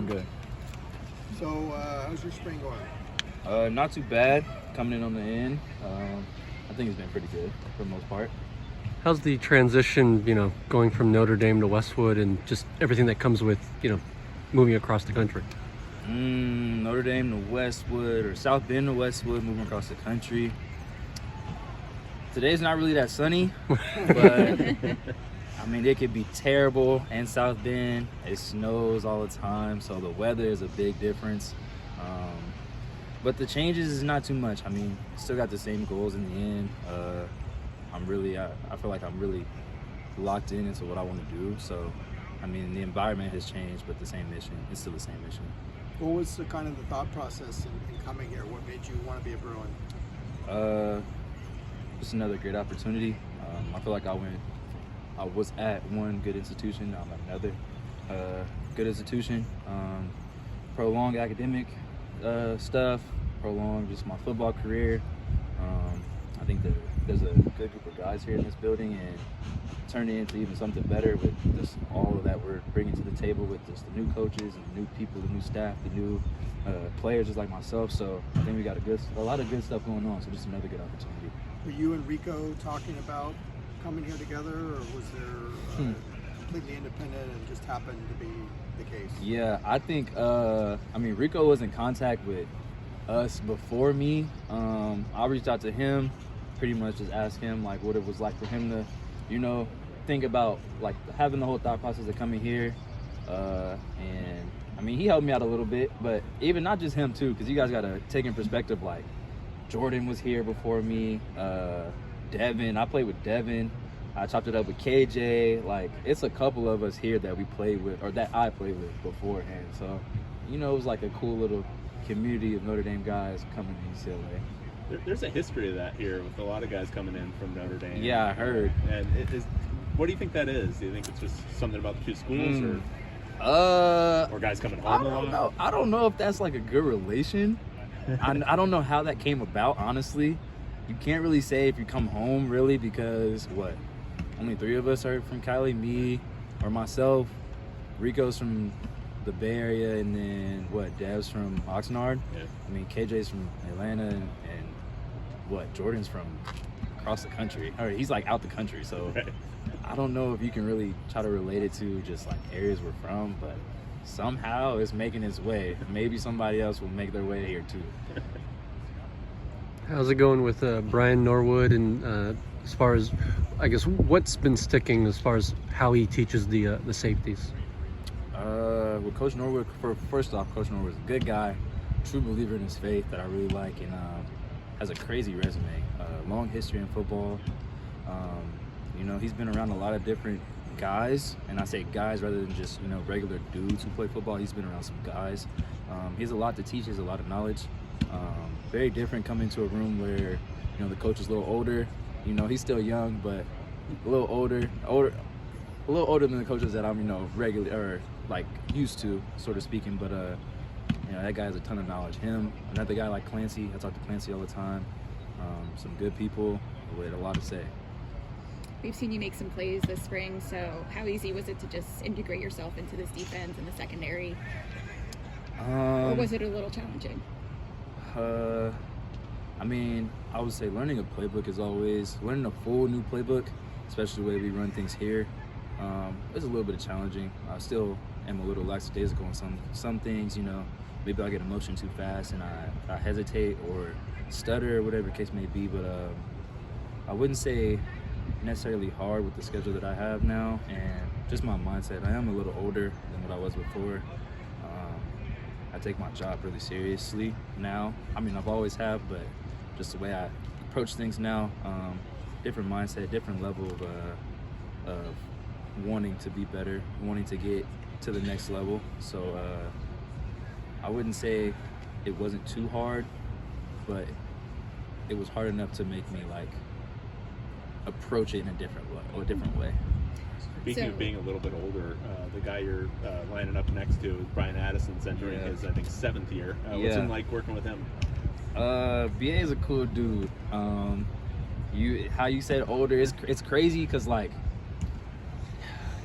Going good. So, how's your spring going? Not too bad. Coming in on the end. I think it's been pretty good for the most part. How's the transition, going from Notre Dame to Westwood and just everything that comes with, moving across the country? Notre Dame to Westwood, or South Bend to Westwood, moving across the country. Today's not really that sunny, but I mean, it could be terrible in South Bend. It snows all the time, so the weather is a big difference. But the changes is not too much. I mean, still got the same goals in the end. I feel like I'm really locked into what I want to do. So, I mean, the environment has changed, but the same mission. It's still the same mission. What was the kind of the thought process in coming here? What made you want to be a Bruin? Just another great opportunity. I feel like I was at one good institution, now I'm at another good institution. Prolonged academic stuff, prolonged just my football career. I think that there's a good group of guys here in this building, and turning into even something better with just all of that we're bringing to the table with just the new coaches and the new people, the new staff, the new players just like myself. So I think we got a lot of good stuff going on, so just another good opportunity. Were you and Rico talking about coming here together, or was there completely independent and just happened to be the case? Yeah, I think, Rico was in contact with us before me. I reached out to him, pretty much just asked him like what it was like for him to, think about like having the whole thought process of coming here. And I mean, he helped me out a little bit, but even not just him too, because you guys got to take in perspective, like Jordan was here before me, Devin, I played with Devin, I chopped it up with KJ. Like, it's a couple of us here that we played with, or that I played with beforehand. So, it was like a cool little community of Notre Dame guys coming to UCLA. There's a history of that here with a lot of guys coming in from Notre Dame. Yeah, I heard. And what do you think that is? Do you think it's just something about the two schools, or guys coming home? I don't know if that's like a good relation. I don't know how that came about, honestly. You can't really say if you come home, really, because only 3 of us are from Cali, me or myself. Rico's from the Bay Area, and then Dev's from Oxnard. Yeah. I mean, KJ's from Atlanta, and Jordan's from across the country. Or he's like out the country, so right. I don't know if you can really try to relate it to just like areas we're from, but somehow it's making its way. Maybe somebody else will make their way here too. How's it going with Brian Norwood, and as far as, I guess, what's been sticking as far as how he teaches the safeties? With Coach Norwood, first off, Coach Norwood's a good guy, true believer in his faith that I really like, and has a crazy resume, long history in football. He's been around a lot of different guys, and I say guys rather than just regular dudes who play football. He's been around some guys. He has a lot to teach. He has a lot of knowledge. Very different coming to a room where the coach is a little older. He's still young, but a little older than the coaches that I'm regular or like used to, sort of speaking. But that guy has a ton of knowledge. Him, another guy like Clancy. I talk to Clancy all the time. Some good people with a lot to say. We've seen you make some plays this spring, so how easy was it to just integrate yourself into this defense and the secondary? Or was it a little challenging? I would say learning a playbook is always, learning a full new playbook, especially the way we run things here, it's a little bit challenging. I still am a little lackadaisical on some things, maybe I get emotion too fast and I hesitate or stutter or whatever the case may be, but I wouldn't say necessarily hard with the schedule that I have now, and just my mindset. I am a little older than what I was before. I take my job really seriously now. I've always have, but just the way I approach things now, different mindset, different level of wanting to be better, wanting to get to the next level. So I wouldn't say it wasn't too hard, but it was hard enough to make me approach it in a different way. Speaking of being a little bit older, the guy you're lining up next to is Brian Addison's entering his, I think, 7th year. What's it like working with him? BA is a cool dude. How you said older, it's crazy because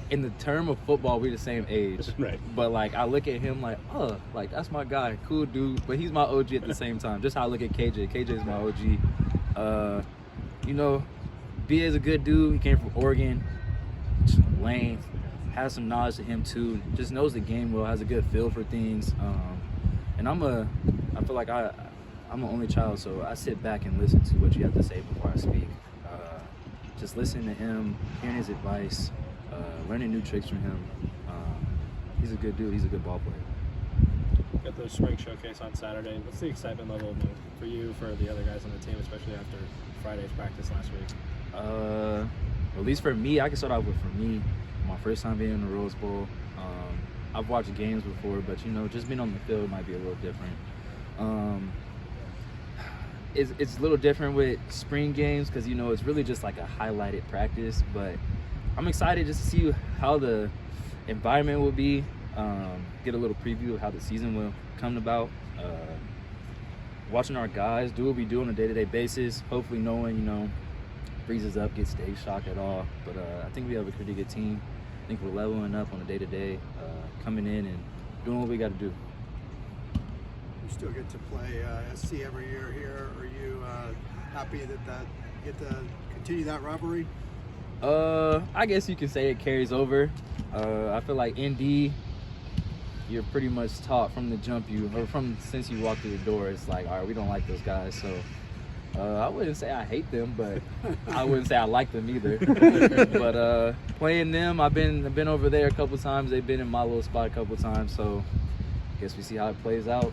in the term of football, we're the same age. Right. But like I look at him like, oh, like that's my guy, cool dude. But he's my OG at the same time. Just how I look at KJ. KJ is my OG. You know, B is a good dude. He came from Oregon. Lane has some knowledge to him too. Just knows the game well. Has a good feel for things. And I feel like I'm an only child, so I sit back and listen to what you have to say before I speak. Just listening to him, hearing his advice, learning new tricks from him. He's a good dude. He's a good ball player. Got the spring showcase on Saturday. What's the excitement level for you, for the other guys on the team, especially after Friday's practice last week? At least for me, I can start out with for me, my first time being in the Rose Bowl. I've watched games before, but you know, just being on the field might be a little different. It's a little different with spring games because, you know, it's really just like a highlighted practice, but I'm excited just to see how the environment will be, get a little preview of how the season will come about, watching our guys do what we do on a day-to-day basis, hopefully knowing, you know, freezes up, gets stage shock at all, but I think we have a pretty good team. I think we're leveling up on a day-to-day, coming in and doing what we got to do. You still get to play SC every year here. Are you happy that you get to continue that rivalry? I guess you can say it carries over. I feel like ND, you're pretty much taught from the jump since you walk through the door. It's like, all right, we don't like those guys. So I wouldn't say I hate them, but I wouldn't say I like them either. But playing them, I've been over there a couple times. They've been in my little spot a couple times. So I guess we see how it plays out.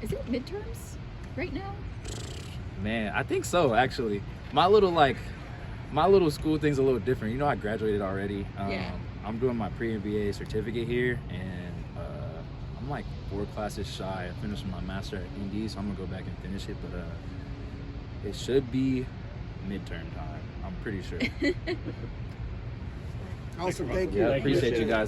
Is it midterms right now? Man, I think so, actually. My little school thing's a little different. You know, I graduated already. Yeah. I'm doing my pre-MBA certificate here, and I'm like 4 classes shy of finishing my master at ND, so I'm gonna go back and finish it. But it should be midterm time. I'm pretty sure. Awesome, thank you. Yeah, appreciate you guys.